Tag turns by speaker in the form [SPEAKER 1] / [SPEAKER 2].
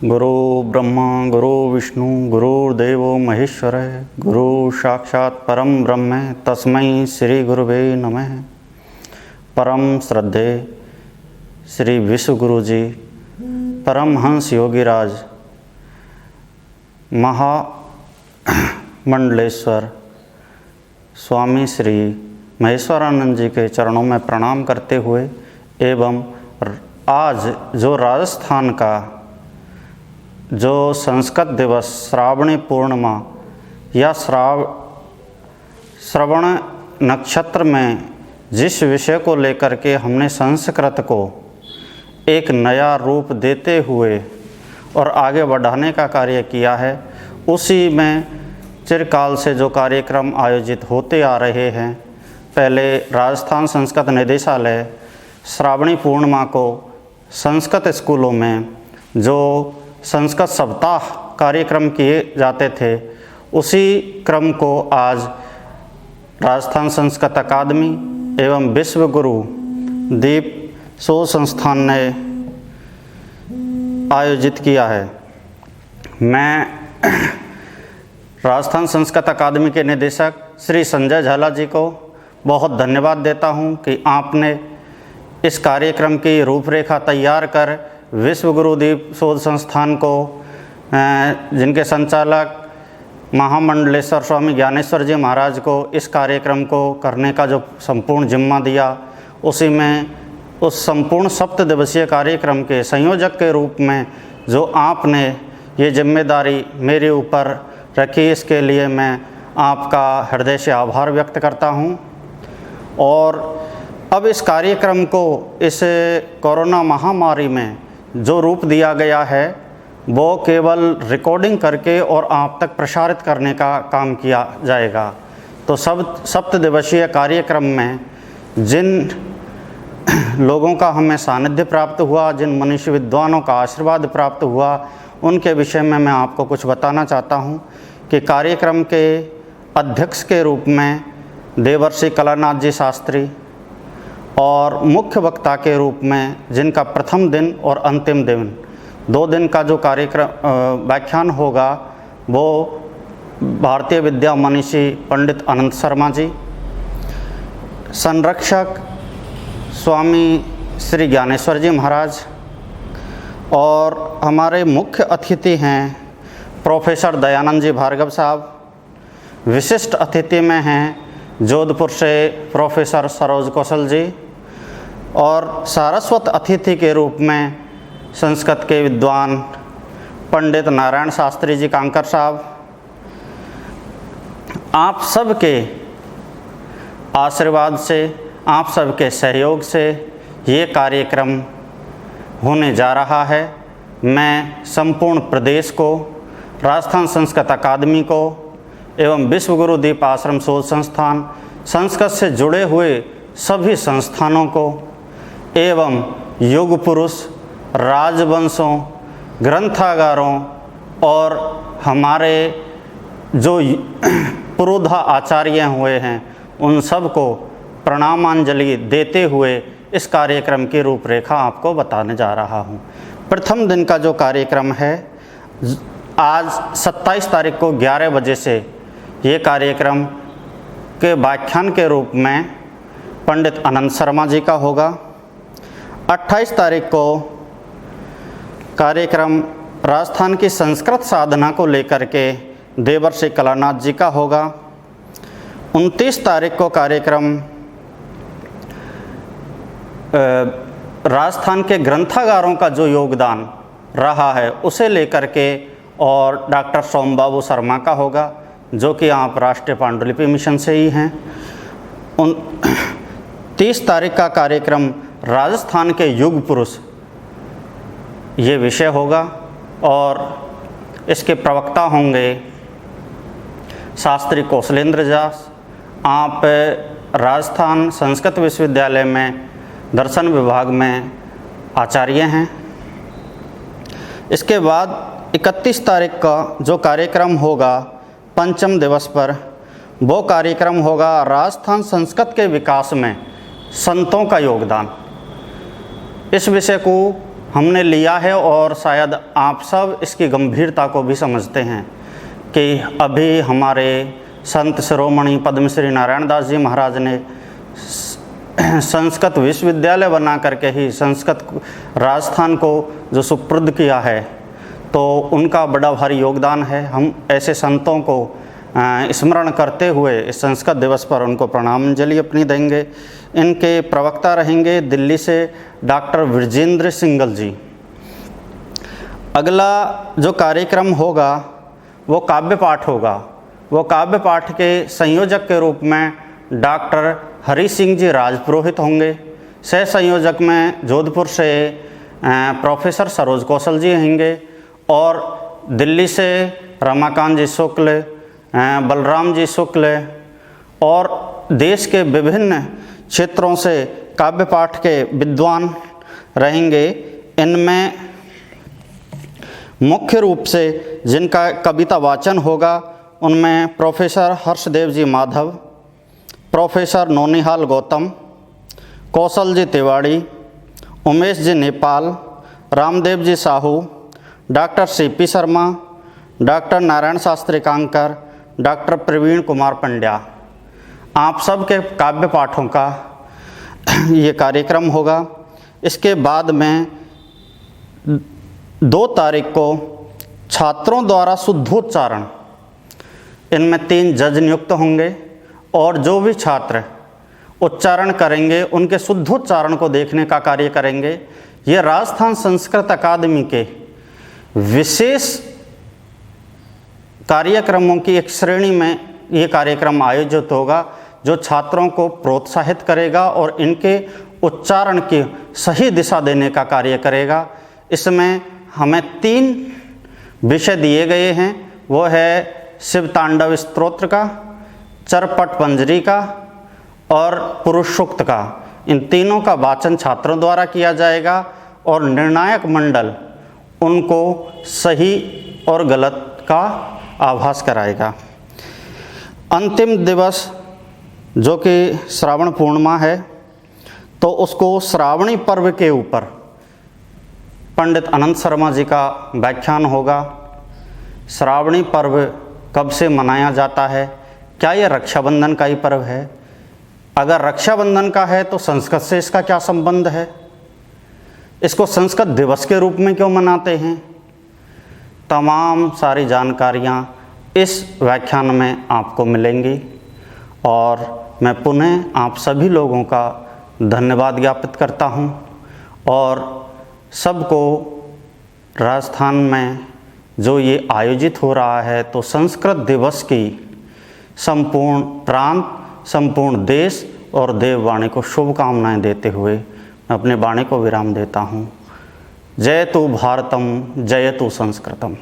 [SPEAKER 1] गुरु ब्रह्मा गुरु विष्णु गुरुर्देवो महेश्वर गुरु साक्षात् परम ब्रह्म तस्मै श्री गुरुवे नमः। परम श्रद्धे श्री विश्व गुरु जी परमहंस योगीराज महामंडलेश्वर स्वामी श्री महेश्वरानंद जी के चरणों में प्रणाम करते हुए एवं आज जो राजस्थान का जो संस्कृत दिवस श्रावणी पूर्णिमा या श्रवण नक्षत्र में जिस विषय को लेकर के हमने संस्कृत को एक नया रूप देते हुए और आगे बढ़ाने का कार्य किया है, उसी में चिरकाल से जो कार्यक्रम आयोजित होते आ रहे हैं। पहले राजस्थान संस्कृत निदेशालय श्रावणी पूर्णिमा को संस्कृत स्कूलों में जो संस्कृत सप्ताह कार्यक्रम किए जाते थे, उसी क्रम को आज राजस्थान संस्कृत अकादमी एवं विश्व गुरु दीप शोध संस्थान ने आयोजित किया है। मैं राजस्थान संस्कृत अकादमी के निदेशक श्री संजय झाला जी को बहुत धन्यवाद देता हूं कि आपने इस कार्यक्रम की रूपरेखा तैयार कर विश्व गुरुदीप शोध संस्थान को, जिनके संचालक महामंडलेश्वर स्वामी ज्ञानेश्वर जी महाराज को इस कार्यक्रम को करने का जो संपूर्ण जिम्मा दिया, उसी में उस संपूर्ण सप्त दिवसीय कार्यक्रम के संयोजक के रूप में जो आपने ये जिम्मेदारी मेरे ऊपर रखी, इसके लिए मैं आपका हृदय से आभार व्यक्त करता हूँ। और अब इस कार्यक्रम को इस कोरोना महामारी में जो रूप दिया गया है, वो केवल रिकॉर्डिंग करके और आप तक प्रसारित करने का काम किया जाएगा। तो सप्त दिवसीय कार्यक्रम में जिन लोगों का हमें सानिध्य प्राप्त हुआ, जिन मनुष्य विद्वानों का आशीर्वाद प्राप्त हुआ, उनके विषय में मैं आपको कुछ बताना चाहता हूँ कि कार्यक्रम के अध्यक्ष के रूप में देवर्षि कलानाथ जी शास्त्री और मुख्य वक्ता के रूप में जिनका प्रथम दिन और अंतिम दिन 2 दिन का जो कार्यक्रम व्याख्यान होगा, वो भारतीय विद्या मनीषी पंडित अनंत शर्मा जी, संरक्षक स्वामी श्री ज्ञानेश्वर जी महाराज, और हमारे मुख्य अतिथि हैं प्रोफेसर दयानंद जी भार्गव साहब। विशिष्ट अतिथि में हैं जोधपुर से प्रोफेसर सरोज कौशल जी, और सारस्वत अतिथि के रूप में संस्कृत के विद्वान पंडित नारायण शास्त्री जी कांकर साहब। आप सबके आशीर्वाद से, आप सबके सहयोग से ये कार्यक्रम होने जा रहा है। मैं संपूर्ण प्रदेश को, राजस्थान संस्कृत अकादमी को एवं विश्व गुरु दीप आश्रम शोध संस्थान, संस्कृत से जुड़े हुए सभी संस्थानों को एवं युग पुरुष, राजवंशों, ग्रंथागारों और हमारे जो पुरोधा आचार्य हुए हैं, उन सब को प्रणामांजलि देते हुए इस कार्यक्रम की रूपरेखा आपको बताने जा रहा हूँ। प्रथम दिन का जो कार्यक्रम है, आज 27 तारीख को 11 बजे से ये कार्यक्रम के व्याख्यान के रूप में पंडित अनंत शर्मा जी का होगा। 28 तारीख को कार्यक्रम राजस्थान की संस्कृत साधना को लेकर के देवर्षि कलानाथ जी का होगा। 29 तारीख को कार्यक्रम राजस्थान के ग्रंथागारों का जो योगदान रहा है उसे लेकर के और डॉक्टर सोमबाबू शर्मा का होगा, जो कि आप राष्ट्रीय पांडुलिपि मिशन से ही हैं। 30 तारीख का कार्यक्रम राजस्थान के युग पुरुष ये विषय होगा, और इसके प्रवक्ता होंगे शास्त्री कौशलेंद्र दास। आप राजस्थान संस्कृत विश्वविद्यालय में दर्शन विभाग में आचार्य हैं। इसके बाद 31 तारीख का जो कार्यक्रम होगा पंचम दिवस पर, वो कार्यक्रम होगा राजस्थान संस्कृत के विकास में संतों का योगदान। इस विषय को हमने लिया है और शायद आप सब इसकी गंभीरता को भी समझते हैं कि अभी हमारे संत शिरोमणि पद्मश्री नारायण दास जी महाराज ने संस्कृत विश्वविद्यालय बना करके ही संस्कृत राजस्थान को जो सुपुर्द किया है, तो उनका बड़ा भारी योगदान है। हम ऐसे संतों को स्मरण करते हुए इस संस्कृत दिवस पर उनको प्रणामांजलि अपनी देंगे। इनके प्रवक्ता रहेंगे दिल्ली से डॉक्टर विजेंद्र सिंगल जी। अगला जो कार्यक्रम होगा वो काव्य पाठ होगा। वो काव्य पाठ के संयोजक के रूप में डॉक्टर हरि सिंह जी राजपुरोहित होंगे। सह संयोजक में जोधपुर से प्रोफेसर सरोज कौशल जी होंगे और दिल्ली से रमाकांत जी शुक्ल, बलराम जी शुक्ल और देश के विभिन्न क्षेत्रों से काव्य पाठ के विद्वान रहेंगे। इनमें मुख्य रूप से जिनका कविता वाचन होगा उनमें professor Harshdev ji Madhav, professor Naunihal Gautam, Kaushal ji Tiwari, Umesh ji Nepal, Ramdev ji Sahu, doctor C P Sharma, doctor Narayan Shastri Kankar, doctor Praveen Kumar Pandya. आप सबके काव्य पाठों का ये कार्यक्रम होगा। इसके बाद में 2 तारीख को छात्रों द्वारा शुद्धोच्चारण, इनमें 3 जज नियुक्त होंगे और जो भी छात्र उच्चारण करेंगे उनके शुद्धोच्चारण को देखने का कार्य करेंगे। ये राजस्थान संस्कृत अकादमी के विशेष कार्यक्रमों की एक श्रेणी में ये कार्यक्रम आयोजित होगा जो छात्रों को प्रोत्साहित करेगा और इनके उच्चारण की सही दिशा देने का कार्य करेगा। इसमें हमें 3 विषय दिए गए हैं, वो है शिव तांडव स्तोत्र का, चरपट पंजरी का और पुरुष सूक्त का। इन तीनों का वाचन छात्रों द्वारा किया जाएगा और निर्णायक मंडल उनको सही और गलत का आभास कराएगा। अंतिम दिवस जो कि श्रावण पूर्णिमा है, तो उसको श्रावणी पर्व के ऊपर पंडित अनंत शर्मा जी का व्याख्यान होगा। श्रावणी पर्व कब से मनाया जाता है, क्या यह रक्षाबंधन का ही पर्व है? अगर रक्षाबंधन का है तो संस्कृत से इसका क्या संबंध है? इसको संस्कृत दिवस के रूप में क्यों मनाते हैं? तमाम सारी जानकारियाँ इस व्याख्यान में आपको मिलेंगी और मैं पुनः आप सभी लोगों का धन्यवाद ज्ञापित करता हूँ और सबको राजस्थान में जो ये आयोजित हो रहा है तो संस्कृत दिवस की संपूर्ण प्रांत, संपूर्ण देश और देववाणी को शुभकामनाएं देते हुए मैं अपने वाणी को विराम देता हूँ। जयतु भारतम, जयतु संस्कृतम।